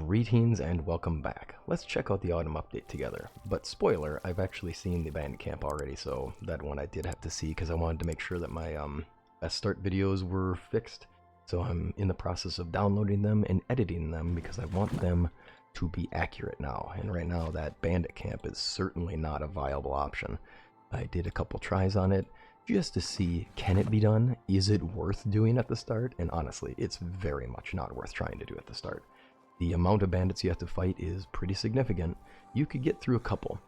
Greetings and welcome back. Let's check out the autumn update together. But spoiler, I've actually seen the bandit camp already, so that one I did have to see because I wanted to make sure that my best start videos were fixed. So I'm in the process of downloading them and editing them because I want them to be accurate now. And right now that bandit camp is certainly not a viable option. I did a couple tries on it just to see, can it be done? Is it worth doing at the start? And honestly, it's very much not worth trying to do at the start. The amount of bandits you have to fight is pretty significant. You could get through a couple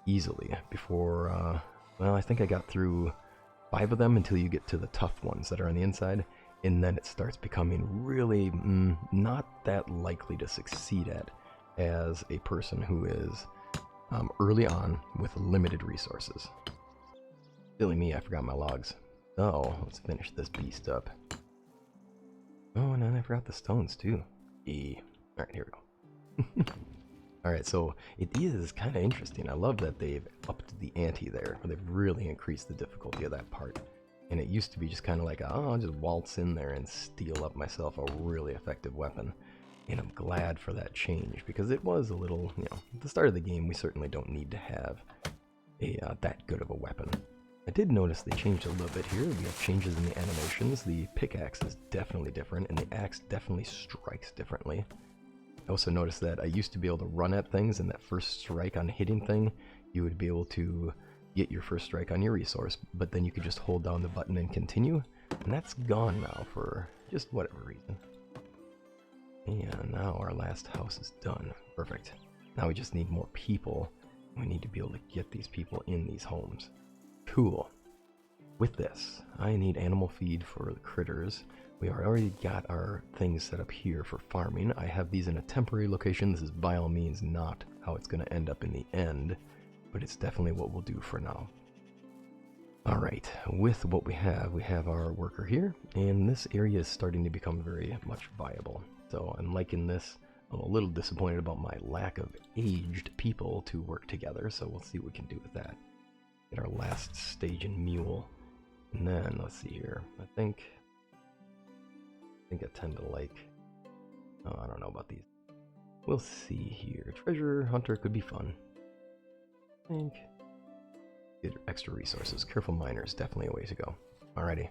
easily before, well, I think I got through 5 of them until you get to the tough ones that are on the inside, and then it starts becoming really not that likely to succeed at as a person who is early on with limited resources. Silly me, I forgot my logs. So, let's finish this beast up. Oh, and then I forgot the stones too. Alright, here we go. Alright, so it is kind of interesting. I love that they've upped the ante there. They've really increased the difficulty of that part. And it used to be just kind of like, oh, I'll just waltz in there and steal up myself a really effective weapon. And I'm glad for that change, because it was a little, at the start of the game, we certainly don't need to have a that good of a weapon. I did notice they changed a little bit here. We have changes in the animations. The pickaxe is definitely different, and the axe definitely strikes differently. I also noticed that I used to be able to run at things, and that first strike on hitting thing, you would be able to get your first strike on your resource, but then you could just hold down the button and continue, and that's gone now for just whatever reason. And now our last house is done. Perfect. Now we just need more people. We need to be able to get these people in these homes. Cool. With this, I need animal feed for the critters. We already got our things set up here for farming. I have these in a temporary location. This is by all means not how it's going to end up in the end, but it's definitely what we'll do for now. Alright, with what we have our worker here, and this area is starting to become very much viable. So I'm liking this. I'm a little disappointed about my lack of aged people to work together, so we'll see what we can do with that. Get our last stage in mule. And then, let's see here, I think I tend to like, oh, I don't know about these. We'll see here. Treasure hunter could be fun. I think. Get extra resources. Careful miner is definitely a way to go. Alrighty.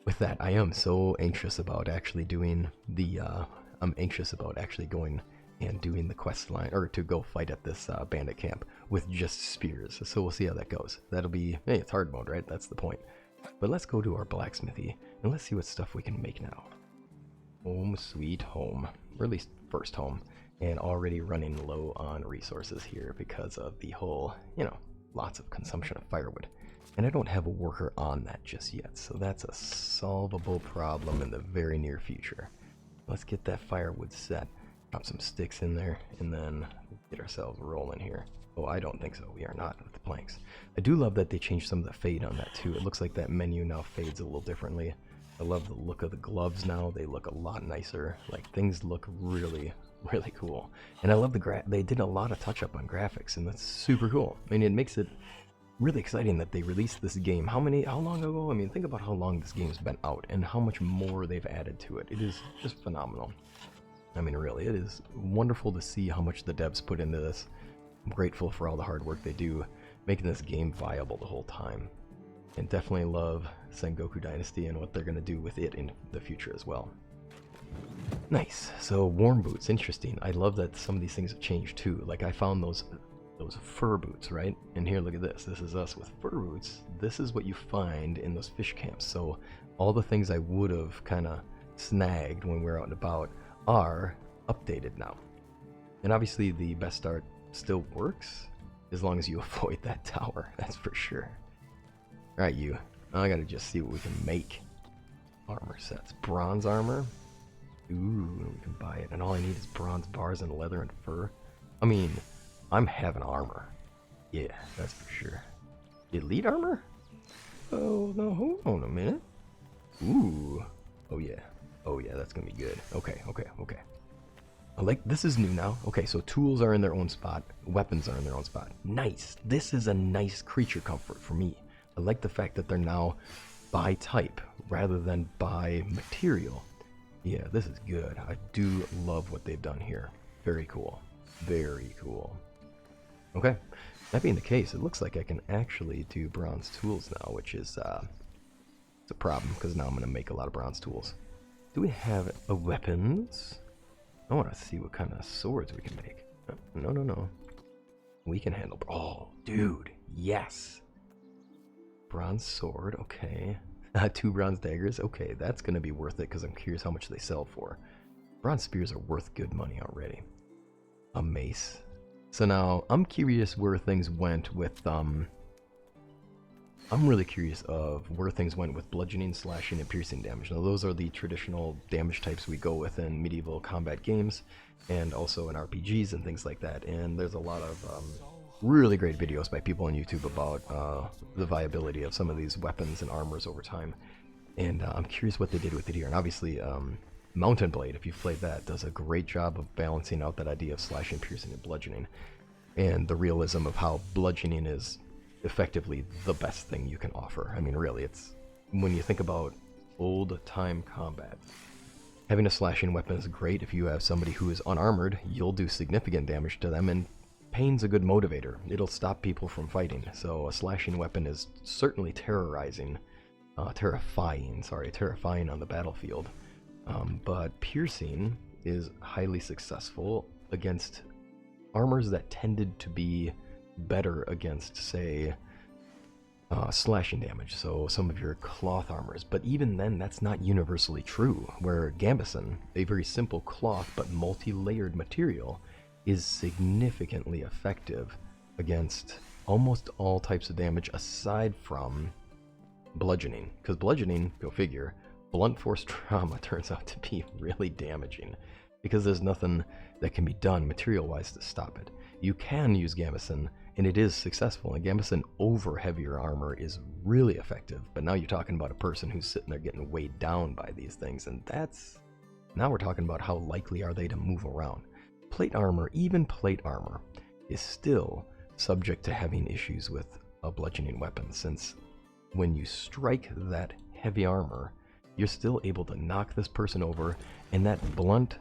With that, I am so anxious about actually doing the, I'm anxious about actually going and doing the quest line, or to go fight at this bandit camp with just spears. So we'll see how that goes. That'll be, hey, it's hard mode, right? That's the point. But let's go to our blacksmithy, and let's see what stuff we can make now. Home sweet home, or at least first home, and already running low on resources here because of the whole, lots of consumption of firewood. And I don't have a worker on that just yet, so that's a solvable problem in the very near future. Let's get that firewood set, drop some sticks in there, and then get ourselves rolling here. Oh, I don't think so. We are not with the planks. I do love that they changed some of the fade on that too. It looks like that menu now fades a little differently. I love the look of the gloves now. They look a lot nicer. Like, things look really, really cool. And I love they did a lot of touch up on graphics, and that's super cool. I mean, it makes it really exciting that they released this game. How long ago? I mean, think about how long this game's been out and how much more they've added to it. It is just phenomenal. I mean, really, it is wonderful to see how much the devs put into this. I'm grateful for all the hard work they do, making this game viable the whole time. And definitely love Sengoku Dynasty and what they're going to do with it in the future as well. Nice. So warm boots, interesting. I love that some of these things have changed too. Like, I found those fur boots, right? And here, look at this. This is us with fur boots. This is what you find in those fish camps. So all the things I would have kind of snagged when we were out and about are updated now. And obviously the best start still works as long as you avoid that tower, that's for sure. Alright, you. I gotta just see what we can make. Armor sets. Bronze armor. Ooh, we can buy it. And all I need is bronze bars and leather and fur. I mean, I'm having armor. Yeah, that's for sure. Elite armor? Oh, no, hold on a minute. Ooh. Oh, yeah. Oh, yeah, that's gonna be good. Okay. This is new now. Okay, so tools are in their own spot. Weapons are in their own spot. Nice. This is a nice creature comfort for me. I like the fact that they're now by type rather than by material. Yeah, this is good. I do love what they've done here. Very cool. Very cool. Okay. That being the case, it looks like I can actually do bronze tools now, which is it's a problem because now I'm going to make a lot of bronze tools. Do we have a weapons? I want to see what kind of swords we can make. No, no, no. We can handle... Oh, dude. Yes. Bronze sword. Okay. 2 bronze daggers. Okay, that's going to be worth it because I'm curious how much they sell for. Bronze spears are worth good money already. A mace. So now, I'm curious where things went with, I'm really curious of where things went with bludgeoning, slashing, and piercing damage. Now, those are the traditional damage types we go with in medieval combat games, and also in RPGs and things like that. And there's a lot of really great videos by people on YouTube about the viability of some of these weapons and armors over time. And I'm curious what they did with it here. And obviously, Mountain Blade, if you've played that, does a great job of balancing out that idea of slashing, piercing, and bludgeoning. And the realism of how bludgeoning is effectively the best thing you can offer. I mean, really, it's... When you think about old-time combat, having a slashing weapon is great. If you have somebody who is unarmored, you'll do significant damage to them, and pain's a good motivator. It'll stop people from fighting. So a slashing weapon is certainly terrifying on the battlefield. But piercing is highly successful against armors that tended to be better against, say, slashing damage, so some of your cloth armors. But even then, that's not universally true, where gambeson, a very simple cloth but multi-layered material, is significantly effective against almost all types of damage aside from bludgeoning. Because bludgeoning, go figure, blunt force trauma turns out to be really damaging because there's nothing that can be done material-wise to stop it. You can use gambeson, and it is successful, and gambeson over heavier armor is really effective, but now you're talking about a person who's sitting there getting weighed down by these things, and that's... Now we're talking about how likely are they to move around. Plate armor, even plate armor, is still subject to having issues with a bludgeoning weapon, since when you strike that heavy armor, you're still able to knock this person over, and that blunt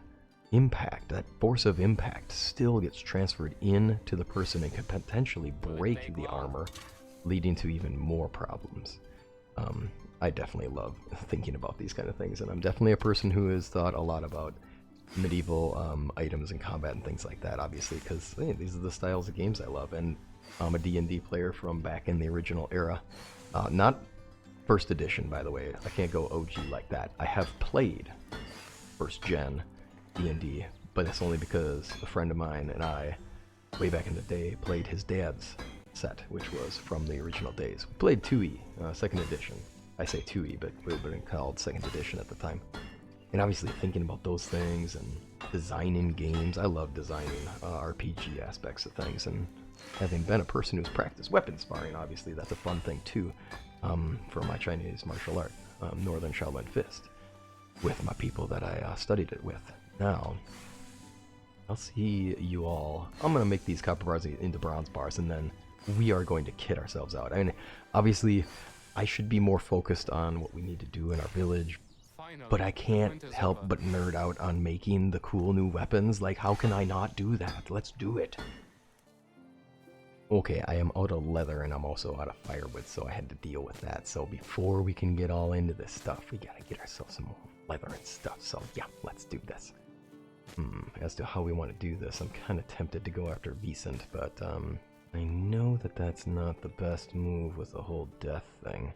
impact, that force of impact, still gets transferred into the person and can potentially break the armor, leading to even more problems. I definitely love thinking about these kind of things, and I'm definitely a person who has thought a lot about medieval items and combat and things like that, obviously, because hey, these are the styles of games I love, and I'm a D&D player from back in the original era. Not first edition, by the way. I can't go OG like that. I have played first gen D&D, but that's only because a friend of mine and I, way back in the day, played his dad's set, which was from the original days. We played 2E, second edition. I say 2E, but it would have been called second edition at the time. And obviously thinking about those things and designing games, I love designing RPG aspects of things, and having been a person who's practiced weapon sparring, obviously that's a fun thing too, for my Chinese martial art, Northern Shaolin Fist, with my people that I studied it with. Now, I'll see you all. I'm going to make these copper bars into bronze bars, and then we are going to kit ourselves out. I mean, obviously, I should be more focused on what we need to do in our village, but I can't help but nerd out on making the cool new weapons. Like, how can I not do that? Let's do it. Okay, I am out of leather, and I'm also out of firewood, so I had to deal with that. So before we can get all into this stuff, we gotta get ourselves some more leather and stuff. So yeah, let's do this. As to how we want to do this, I'm kind of tempted to go after Vicent, but I know that that's not the best move with the whole death thing.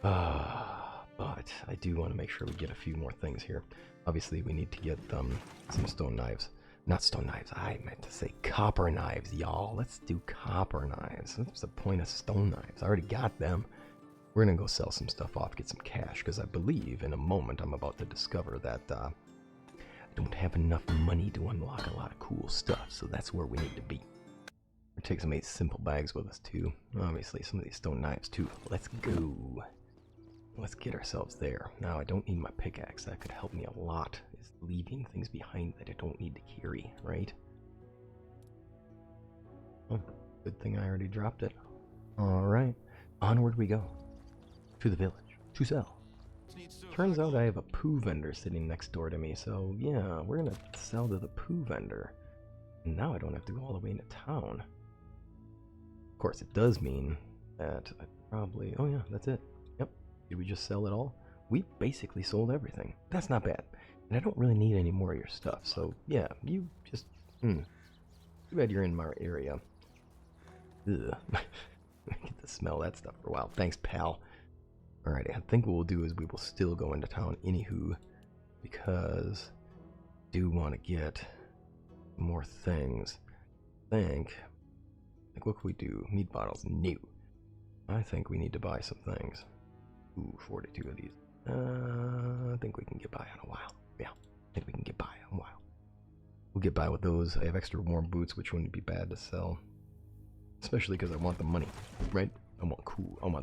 But I do want to make sure we get a few more things here. Obviously, we need to get some stone knives. Not stone knives, I meant to say copper knives, y'all. Let's do copper knives. What's the point of stone knives? I already got them. We're gonna go sell some stuff off, get some cash, because I believe in a moment I'm about to discover that I don't have enough money to unlock a lot of cool stuff, so that's where we need to be. We'll take some 8 simple bags with us too. Obviously, some of these stone knives too. Let's go. Let's get ourselves there. Now, I don't need my pickaxe. That could help me a lot, is leaving things behind that I don't need to carry, right? Oh, good thing I already dropped it. Alright, onward we go. To the village. To sell. Turns out I have a poo vendor sitting next door to me, so yeah, we're gonna sell to the poo vendor. And now I don't have to go all the way into town. Of course, it does mean that I probably... Oh yeah, that's it. Yep. Did we just sell it all? We basically sold everything. That's not bad. And I don't really need any more of your stuff, so yeah, you just... Too bad you're in my area. Ugh. Get to smell that stuff for a while. Thanks, pal. Alrighty, I think what we'll do is we will still go into town anywho, because I do want to get more things. Like what can we do? Meat bottles, new. I think we need to buy some things. Ooh, 42 of these. I think we can get by on a while. Yeah, I think we can get by on a while. We'll get by with those. I have extra warm boots, which wouldn't be bad to sell. Especially because I want the money, right? I want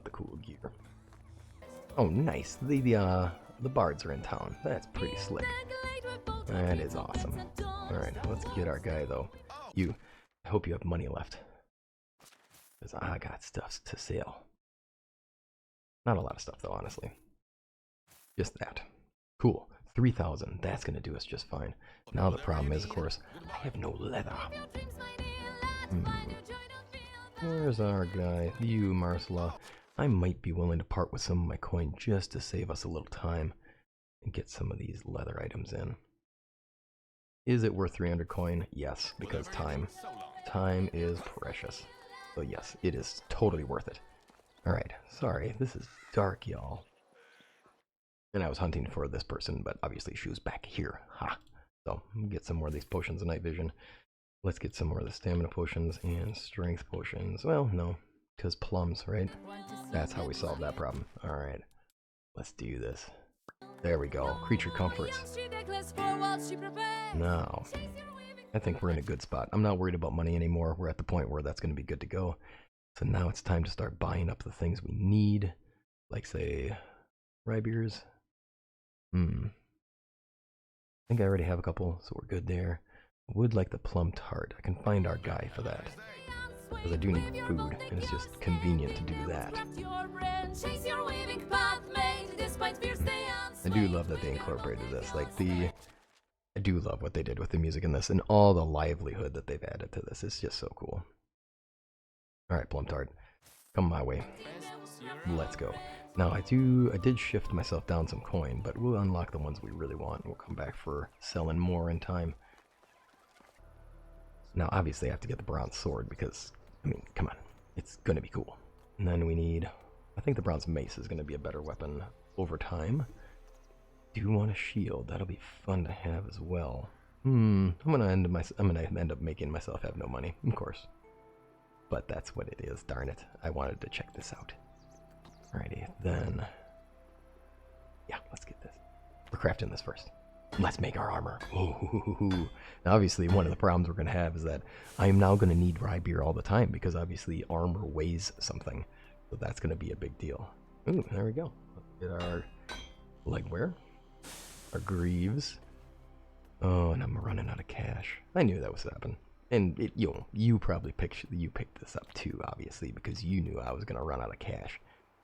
the cool gear. Oh, nice. The bards are in town. That's pretty slick. That is awesome. Alright, let's get our guy, though. You. I hope you have money left. Because I got stuff to sell. Not a lot of stuff, though, honestly. Just that. Cool. 3,000. That's going to do us just fine. Now the problem is, of course, I have no leather. Where's our guy? You, Marcella. I might be willing to part with some of my coin just to save us a little time and get some of these leather items in. Is it worth 300 coin? Yes, because time is precious. So yes, it is totally worth it. Alright, sorry, this is dark, y'all. And I was hunting for this person, but obviously she was back here. Ha! So, get some more of these potions of night vision. Let's get some more of the stamina potions and strength potions. Well, no, because plums, right? That's how we solve that problem. Alright, let's do this. There we go. Creature comforts. Now, I think we're in a good spot. I'm not worried about money anymore. We're at the point where that's going to be good to go. So now it's time to start buying up the things we need. Like, say, Rybeers. I think I already have a couple, so we're good there. Would like the plum tart. I can find our guy for that. Because I do need food, and it's just convenient to do that. I do love that they incorporated this. Like, I do love what they did with the music in this, and all the livelihood that they've added to this. It's just so cool. Alright, plum tart. Come my way. Let's go. Now, I did shift myself down some coin, but we'll unlock the ones we really want, and we'll come back for selling more in time. Now, obviously, I have to get the bronze sword because, I mean, come on. It's going to be cool. And then we need, I think the bronze mace is going to be a better weapon over time. Do want a shield. That'll be fun to have as well. I'm going to end up making myself have no money, of course. But that's what it is, darn it. I wanted to check this out. Alrighty, then... Yeah, let's get this. We're crafting this first. Let's make our armor. Ooh. Now, obviously, one of the problems we're going to have is that I am now going to need Rybeer all the time because obviously armor weighs something. So that's going to be a big deal. Ooh, there we go. Let's get our legwear. Our greaves. Oh, and I'm running out of cash. I knew that was happening. And you probably picked this up too, obviously, because you knew I was going to run out of cash.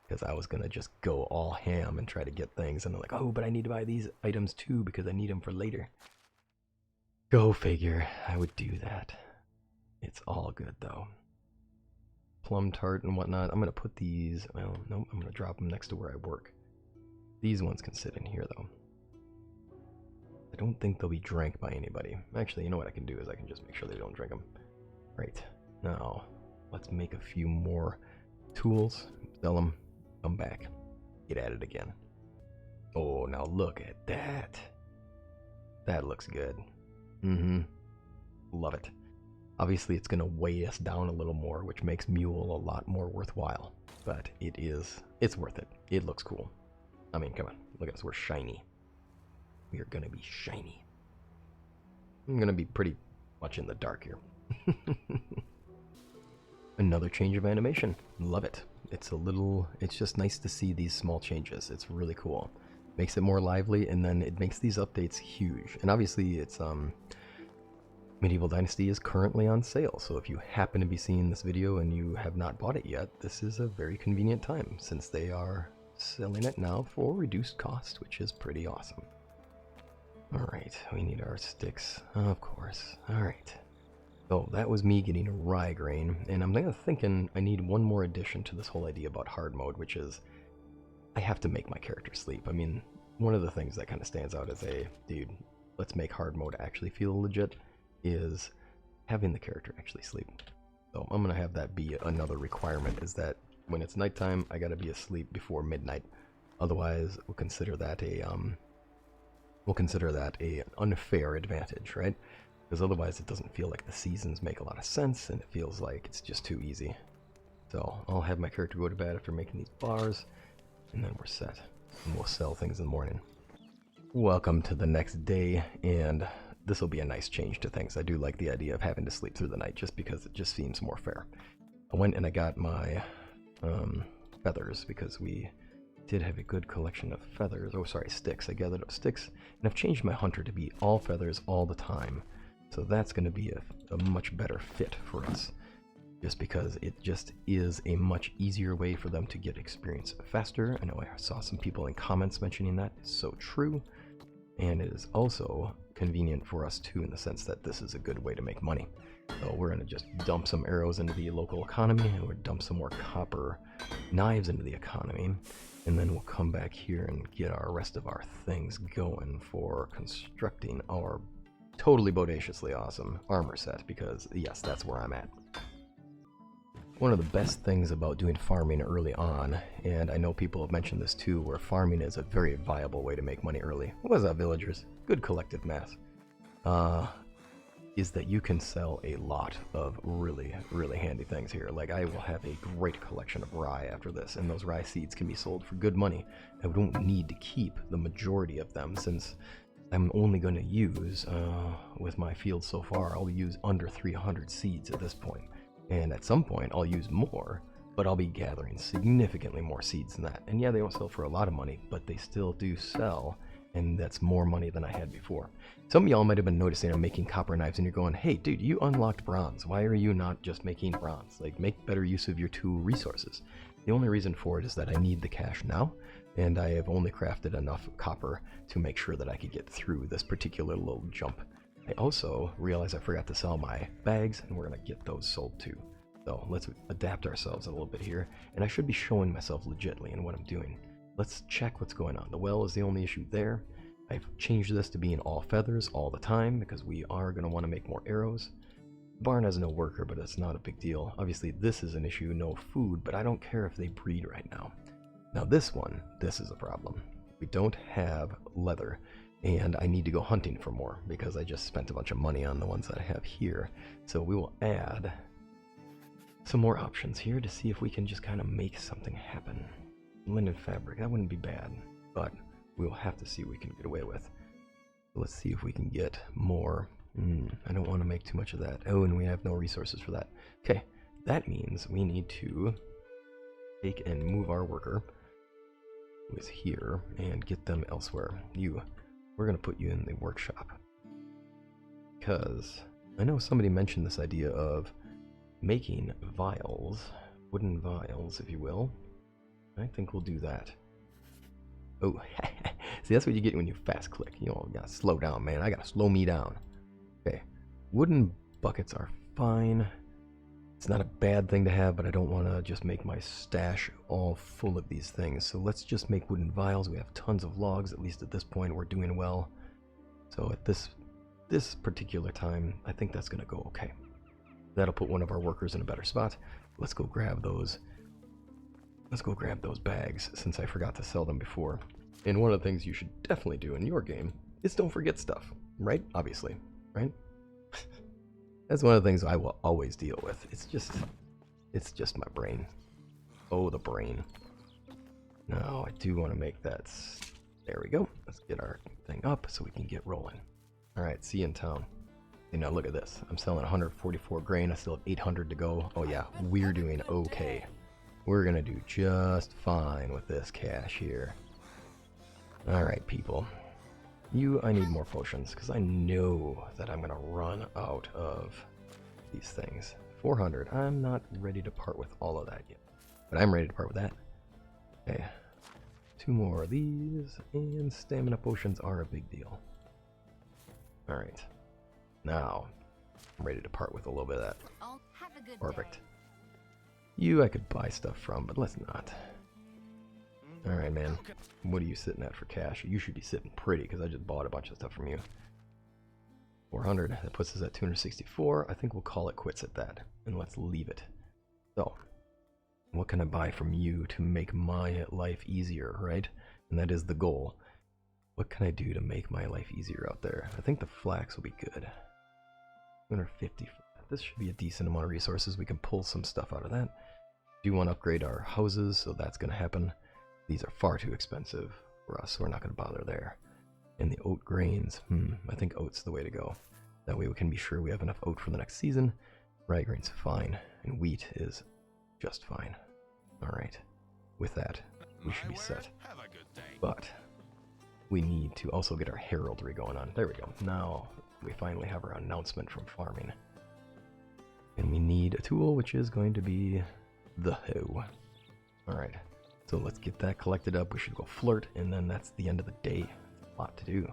Because I was going to just go all ham and try to get things. And I'm like, oh, but I need to buy these items too because I need them for later. Go figure. I would do that. It's all good, though. Plum tart and whatnot. I'm going to put these... Well, no, I'm going to drop them next to where I work. These ones can sit in here, though. I don't think they'll be drank by anybody. Actually, you know what I can do is I can just make sure they don't drink them. Right. Now, let's make a few more tools. Sell them. Come back. Get at it again. Oh, now look at that. That looks good. Love it. Obviously, it's going to weigh us down a little more, which makes Mule a lot more worthwhile. But it's worth it. It looks cool. I mean, come on. Look at us. We're shiny. We are going to be shiny. I'm going to be pretty much in the dark here. Another change of animation. Love it. It's just nice to see these small changes. It's really cool. Makes it more lively, and then it makes these updates huge. And obviously, it's, Medieval Dynasty is currently on sale, so if you happen to be seeing this video and you have not bought it yet, this is a very convenient time, since they are selling it now for reduced cost, which is pretty awesome. Alright, we need our sticks, of course. Alright. So that was me getting a rye grain, and I'm thinking I need one more addition to this whole idea about hard mode, which is I have to make my character sleep. I mean, one of the things that kind of stands out as a, dude, let's make hard mode actually feel legit, is having the character actually sleep. So I'm going to have that be another requirement, is that when it's nighttime, I got to be asleep before midnight. Otherwise, we'll consider that an unfair advantage, right? Because otherwise it doesn't feel like the seasons make a lot of sense, and it feels like it's just too easy. So I'll have my character go to bed after making these bars, and then we're set. And we'll sell things in the morning. Welcome to the next day, and this will be a nice change to things. I do like the idea of having to sleep through the night just because it just seems more fair. I went and I got my feathers, because we did have a good collection of feathers. Oh, sorry, sticks. I gathered up sticks, and I've changed my hunter to be all feathers all the time. So that's going to be a much better fit for us, just because it just is a much easier way for them to get experience faster. I know I saw some people in comments mentioning that. It's so true. And it is also convenient for us too, in the sense that this is a good way to make money. So we're going to just dump some arrows into the local economy, and we'll dump some more copper knives into the economy, and then we'll come back here and get our rest of our things going for constructing our totally bodaciously awesome armor set, because yes, that's where I'm at. One of the best things about doing farming early on, and I know people have mentioned this too, where farming is a very viable way to make money early. What's up, villagers? Good collective mass. Is that you can sell a lot of really, really handy things here. Like, I will have a great collection of rye after this, and those rye seeds can be sold for good money. I don't need to keep the majority of them, since I'm only going to use, with my field so far, I'll use under 300 seeds at this point. And at some point, I'll use more, but I'll be gathering significantly more seeds than that. And yeah, they don't sell for a lot of money, but they still do sell, and that's more money than I had before. Some of y'all might have been noticing I'm making copper knives, and you're going, hey dude, you unlocked bronze. Why are you not just making bronze? Like, make better use of your two resources. The only reason for it is that I need the cash now, and I have only crafted enough copper to make sure that I could get through this particular little jump. I also realized I forgot to sell my bags, and we're going to get those sold too. So let's adapt ourselves a little bit here, and I should be showing myself legitly in what I'm doing. Let's check what's going on. The well is the only issue there. I've changed this to being all feathers all the time, because we are going to want to make more arrows. The barn has no worker, but it's not a big deal. Obviously this is an issue, no food, but I don't care if they breed right now. Now this is a problem. We don't have leather, and I need to go hunting for more, because I just spent a bunch of money on the ones that I have here. So we will add some more options here to see if we can just kind of make something happen. Linen fabric, that wouldn't be bad, but we'll have to see what we can get away with. Let's see if we can get more. I don't want to make too much of that. Oh, and we have no resources for that. Okay, that means we need to take and move our worker, who is here, and get them elsewhere. We're going to put you in the workshop, because I know somebody mentioned this idea of making vials, wooden vials, if you will. I think we'll do that. Oh, see, that's what you get when you fast click. You know, you gotta slow down, man. I gotta slow me down. Okay, wooden buckets are fine. It's not a bad thing to have, but I don't want to just make my stash all full of these things. So let's just make wooden vials. We have tons of logs, at least at this point. We're doing well. So at this particular time, I think that's gonna go okay. That'll put one of our workers in a better spot. Let's go grab those. Let's go grab those bags, since I forgot to sell them before. And one of the things you should definitely do in your game is don't forget stuff, right? Obviously, right? That's one of the things I will always deal with. It's just my brain. Oh, the brain. No, I do want to make that. There we go. Let's get our thing up so we can get rolling. All right, see you in town. And now look at this. I'm selling 144 grain. I still have 800 to go. Oh yeah, we're doing okay. We're gonna do just fine with this cash here. Alright, people. I need more potions, because I know that I'm gonna run out of these things. 400. I'm not ready to part with all of that yet. But I'm ready to part with that. Okay. 2 more of these, and stamina potions are a big deal. Alright. Now, I'm ready to part with a little bit of that. Oh, have a good Perfect. day. You I could buy stuff from, but let's not. Alright, man. What are you sitting at for cash? You should be sitting pretty, because I just bought a bunch of stuff from you. 400. That puts us at 264. I think we'll call it quits at that, and let's leave it. So, what can I buy from you to make my life easier, right? And that is the goal. What can I do to make my life easier out there? I think the flax will be good. 250. This should be a decent amount of resources. We can pull some stuff out of that. Do want to upgrade our houses, so that's going to happen. These are far too expensive for us, so we're not going to bother there. And the oat grains, I think oat's the way to go. That way we can be sure we have enough oat for the next season. Rye grain's fine, and wheat is just fine. Alright, with that, we should be set. But we need to also get our heraldry going on. There we go. Now we finally have our announcement from farming. And we need a tool, which is going to be the hoe. Alright, so let's get that collected up. We should go flirt, and then that's the end of the day. A lot to do.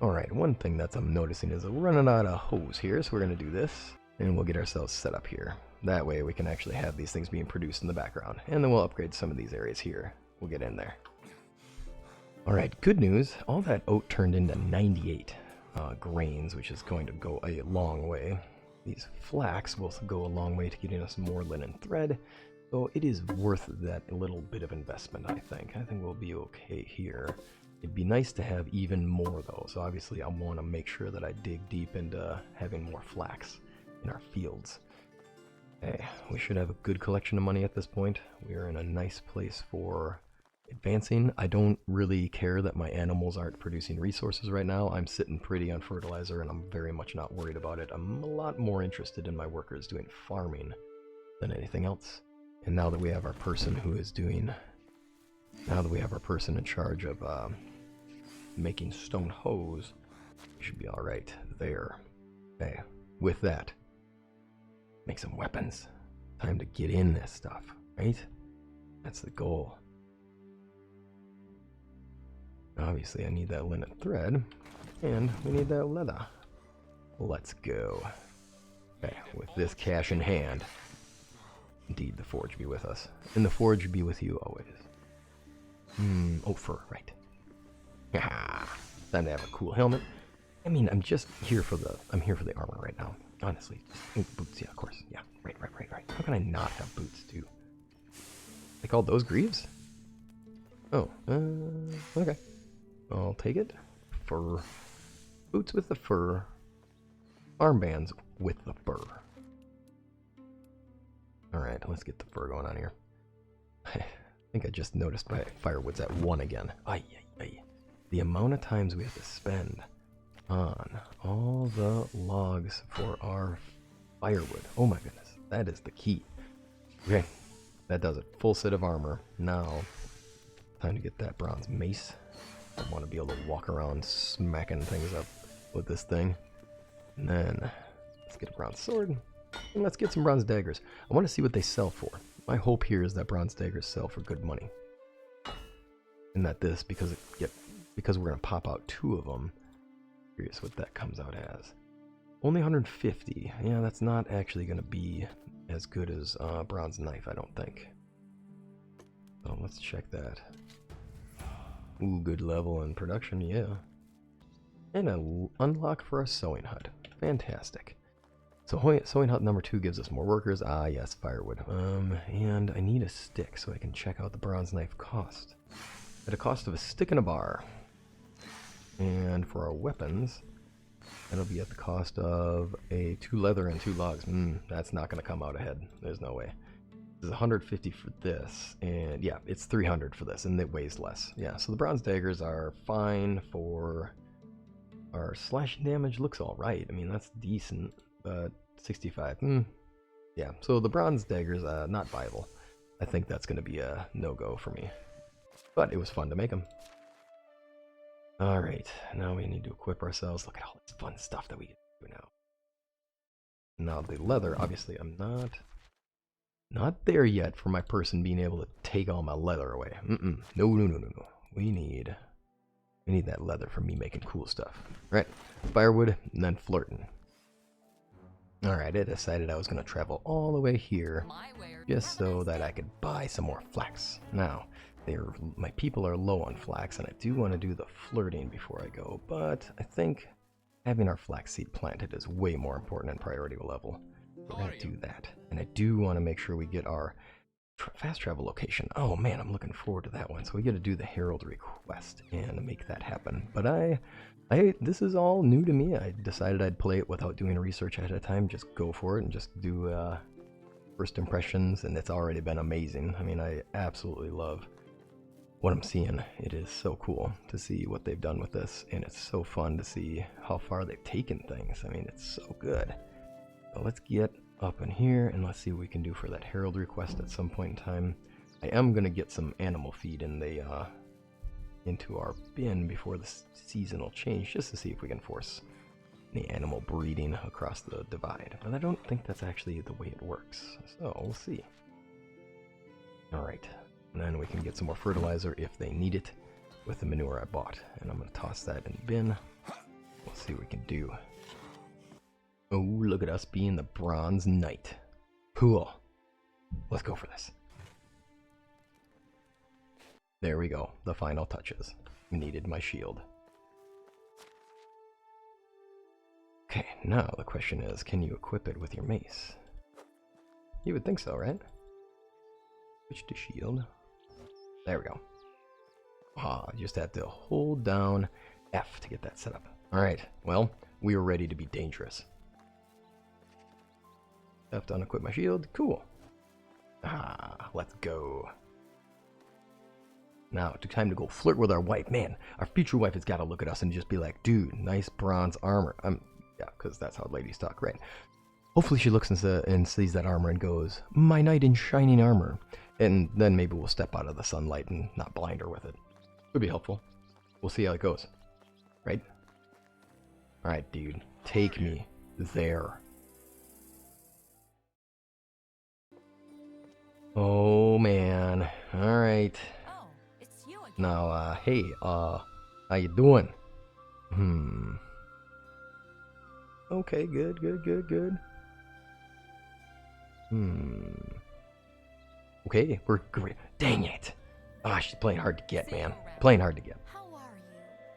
Alright, one thing that I'm noticing is we're running out of hose here, so we're going to do this, and we'll get ourselves set up here. That way we can actually have these things being produced in the background, and then we'll upgrade some of these areas here. We'll get in there. Alright, good news. All that oat turned into 98 grains, which is going to go a long way. These flax will go a long way to getting us more linen thread, so it is worth that little bit of investment, I think. I think we'll be okay here. It'd be nice to have even more, though, so obviously I want to make sure that I dig deep into having more flax in our fields. Okay, we should have a good collection of money at this point. We are in a nice place for advancing. I don't really care that my animals aren't producing resources right now. I'm sitting pretty on fertilizer, and I'm very much not worried about it. I'm a lot more interested in my workers doing farming than anything else. And now that we have our person who is doing... Now that we have our person in charge of making stone hoes, we should be alright there. Okay, with that, make some weapons. Time to get in this stuff, right? That's the goal. Obviously, I need that linen thread, and we need that leather. Let's go. Okay, with this cash in hand. Indeed, the forge be with us. And the forge be with you always. Oh, fur, right. Haha. Time to have a cool helmet. I mean, I'm here for the armor right now. Honestly. Boots, yeah, of course. Yeah, right. How can I not have boots, too? They called those greaves? Oh, okay. I'll take it. Fur. Boots with the fur. Armbands with the fur. Alright, let's get the fur going on here. I think I just noticed my firewood's at 1 again. Ay. The amount of times we have to spend on all the logs for our firewood. Oh my goodness, that is the key. Okay, that does it. Full set of armor. Now, time to get that bronze mace. I want to be able to walk around smacking things up with this thing. And then, let's get a bronze sword. And let's get some bronze daggers. I want to see what they sell for. My hope here is that bronze daggers sell for good money. And that this, because we're going to pop out 2 of them, curious what that comes out as. Only 150. Yeah, that's not actually going to be as good as bronze knife, I don't think. So let's check that. Ooh, good level in production, yeah. And an unlock for a sewing hut. Fantastic. So sewing hut number 2 gives us more workers. Ah, yes, firewood. And I need a stick so I can check out the bronze knife cost. At a cost of a stick and a bar. And for our weapons, that'll be at the cost of 2 leather and 2 logs. That's not going to come out ahead. There's no way. This is 150 for this, and yeah, it's 300 for this, and it weighs less. Yeah, so the bronze daggers are fine for our slashing damage. Looks all right. I mean, that's decent, but 65. Yeah, so the bronze daggers, not viable. I think that's going to be a no-go for me. But it was fun to make them. Alright, now we need to equip ourselves. Look at all this fun stuff that we can do now. Now the leather, obviously I'm not Not there yet for my person being able to take all my leather away. Mm-mm. No, no, no, no, no. We need that leather for me making cool stuff. Right. Firewood, and then flirting. Alright, I decided I was going to travel all the way here just so that I could buy some more flax. Now, my people are low on flax, and I do want to do the flirting before I go, but I think having our flaxseed planted is way more important in priority level. We're going to do that. And I do want to make sure we get our fast travel location. Oh man, I'm looking forward to that one. So we got to do the Herald request and make that happen. But this is all new to me. I decided I'd play it without doing research ahead of time. Just go for it and just do first impressions, and it's already been amazing. I mean, I absolutely love what I'm seeing. It is so cool to see what they've done with this, and it's so fun to see how far they've taken things. I mean, it's so good. So let's get up in here and let's see what we can do for that Herald request at some point in time. I am going to get some animal feed into our bin before the seasonal change, just to see if we can force any animal breeding across the divide. But I don't think that's actually the way it works, so we'll see. Alright, and then we can get some more fertilizer if they need it with the manure I bought. And I'm going to toss that in the bin. We'll see what we can do. Oh, look at us being the Bronze Knight. Cool. Let's go for this. There we go. The final touches. Needed my shield. Okay, now the question is, can you equip it with your mace? You would think so, right? Switch to shield. There we go. Ah, just had to hold down F to get that set up. Alright, well, we are ready to be dangerous. Left on equip my shield. Cool. Ah, let's go. Now, time to go flirt with our wife. Man, our future wife has got to look at us and just be like, dude, nice bronze armor. Yeah, because that's how ladies talk, right? Hopefully she looks and sees that armor and goes, my knight in shining armor. And then maybe we'll step out of the sunlight and not blind her with it. Could be helpful. We'll see how it goes. Right? Alright, dude. Take me there. Oh, man. Alright. Oh, it's you again. Now, hey, how you doing? Okay, good. Okay, we're great. Dang it. Ah, she's playing hard to get, man. Playing hard to get. How are you?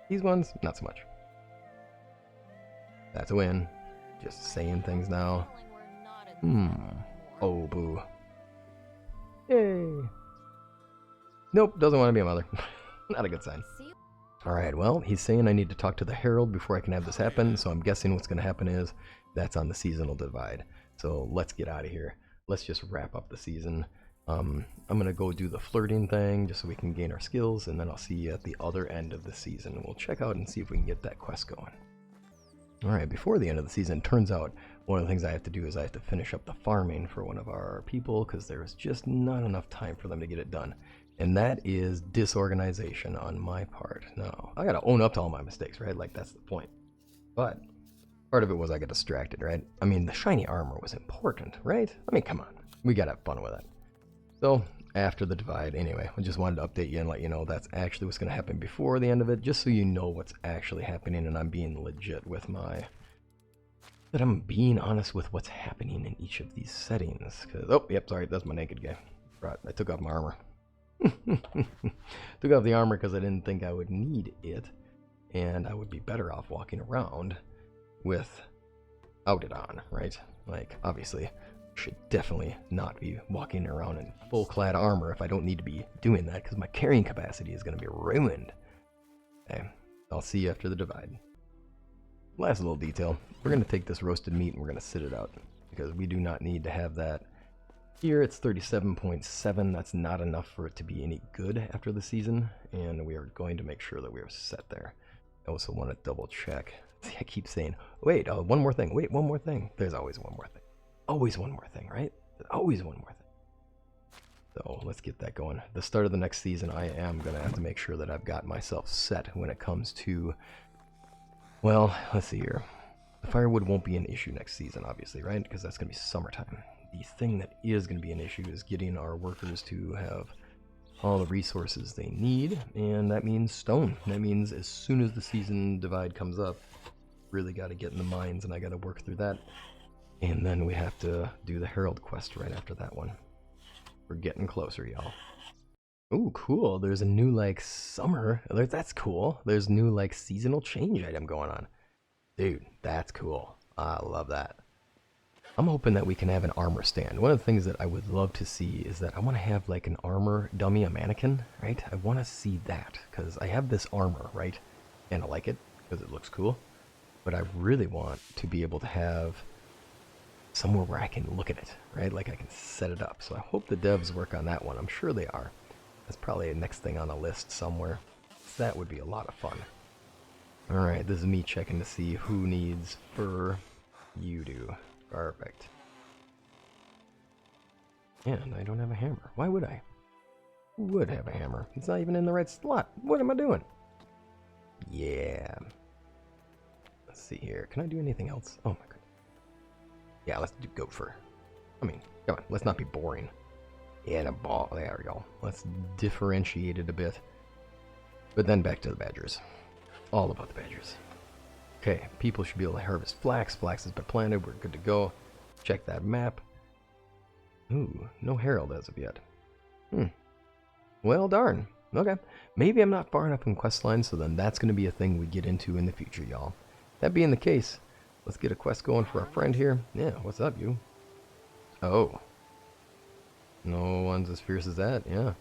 These ones, not so much. That's a win. Just saying things now. Oh, boo. Yay. Nope, doesn't want to be a mother. Not a good sign. Alright, well, he's saying I need to talk to the Herald before I can have this happen, so I'm guessing what's going to happen is that's on the seasonal divide. So let's get out of here. Let's just wrap up the season. I'm going to go do the flirting thing just so we can gain our skills, and then I'll see you at the other end of the season. We'll check out and see if we can get that quest going. Alright, before the end of the season, turns out one of the things I have to do is I have to finish up the farming for one of our people because there's just not enough time for them to get it done. And that is disorganization on my part. No, I gotta own up to all my mistakes, right? Like, that's the point. But part of it was I got distracted, right? I mean, the shiny armor was important, right? I mean, come on. We gotta have fun with it. So, after the divide, anyway, I just wanted to update you and let you know that's actually what's going to happen before the end of it, just so you know what's actually happening and I'm being legit with that I'm being honest with what's happening in each of these settings. Oh, yep, sorry, that's my naked guy. Right, I took off my armor. Took off the armor because I didn't think I would need it, and I would be better off walking around without it on, right? Like, obviously, should definitely not be walking around in full clad armor if I don't need to be doing that, because my carrying capacity is going to be ruined. Okay, I'll see you after the divide. Last little detail, we're going to take this roasted meat and we're going to sit it out, because we do not need to have that. Here it's 37.7, that's not enough for it to be any good after the season, and we are going to make sure that we are set there. I also want to double check. See, I keep saying, wait, one more thing, wait, one more thing. There's always one more thing. Always one more thing, right? There's always one more thing. So let's get that going. The start of the next season, I am going to have to make sure that I've got myself set when it comes to, well, let's see here. The firewood won't be an issue next season, obviously, right? Because that's going to be summertime. The thing that is going to be an issue is getting our workers to have all the resources they need, and that means stone. That means as soon as the season divide comes up, really got to get in the mines, and I got to work through that. And then we have to do the Herald quest right after that one. We're getting closer, y'all. Ooh, cool. There's a new, like, summer. That's cool. There's new, like, seasonal change item going on. Dude, that's cool. I love that. I'm hoping that we can have an armor stand. One of the things that I would love to see is that I want to have like an armor dummy, a mannequin, right? I want to see that because I have this armor, right? And I like it because it looks cool. But I really want to be able to have somewhere where I can look at it, right? Like I can set it up. So I hope the devs work on that one. I'm sure they are. That's probably the next thing on the list somewhere. That would be a lot of fun. Alright, this is me checking to see who needs fur. You do. Perfect. And I don't have a hammer. Why would I? Who would have a hammer? It's not even in the right slot. What am I doing? Yeah. Let's see here. Can I do anything else? Oh my god. Yeah, let's do goat fur. I mean, come on. Let's not be boring. And a ball. There we go. Let's differentiate it a bit. But then back to the badgers. All about the badgers. Okay, people should be able to harvest flax. Flax has been planted. We're good to go. Check that map. Ooh, no herald as of yet. Well, darn. Okay. Maybe I'm not far enough in quest line, so then that's going to be a thing we get into in the future, y'all. That being the case, let's get a quest going for our friend here. Yeah, what's up, you? Oh. No one's as fierce as that, yeah.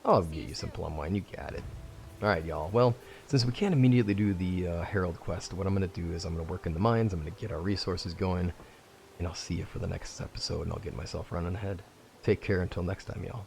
I'll get you some plum wine. You got it. Alright, y'all. Well, since we can't immediately do the Herald quest, what I'm going to do is I'm going to work in the mines, I'm going to get our resources going, and I'll see you for the next episode, and I'll get myself running ahead. Take care until next time, y'all.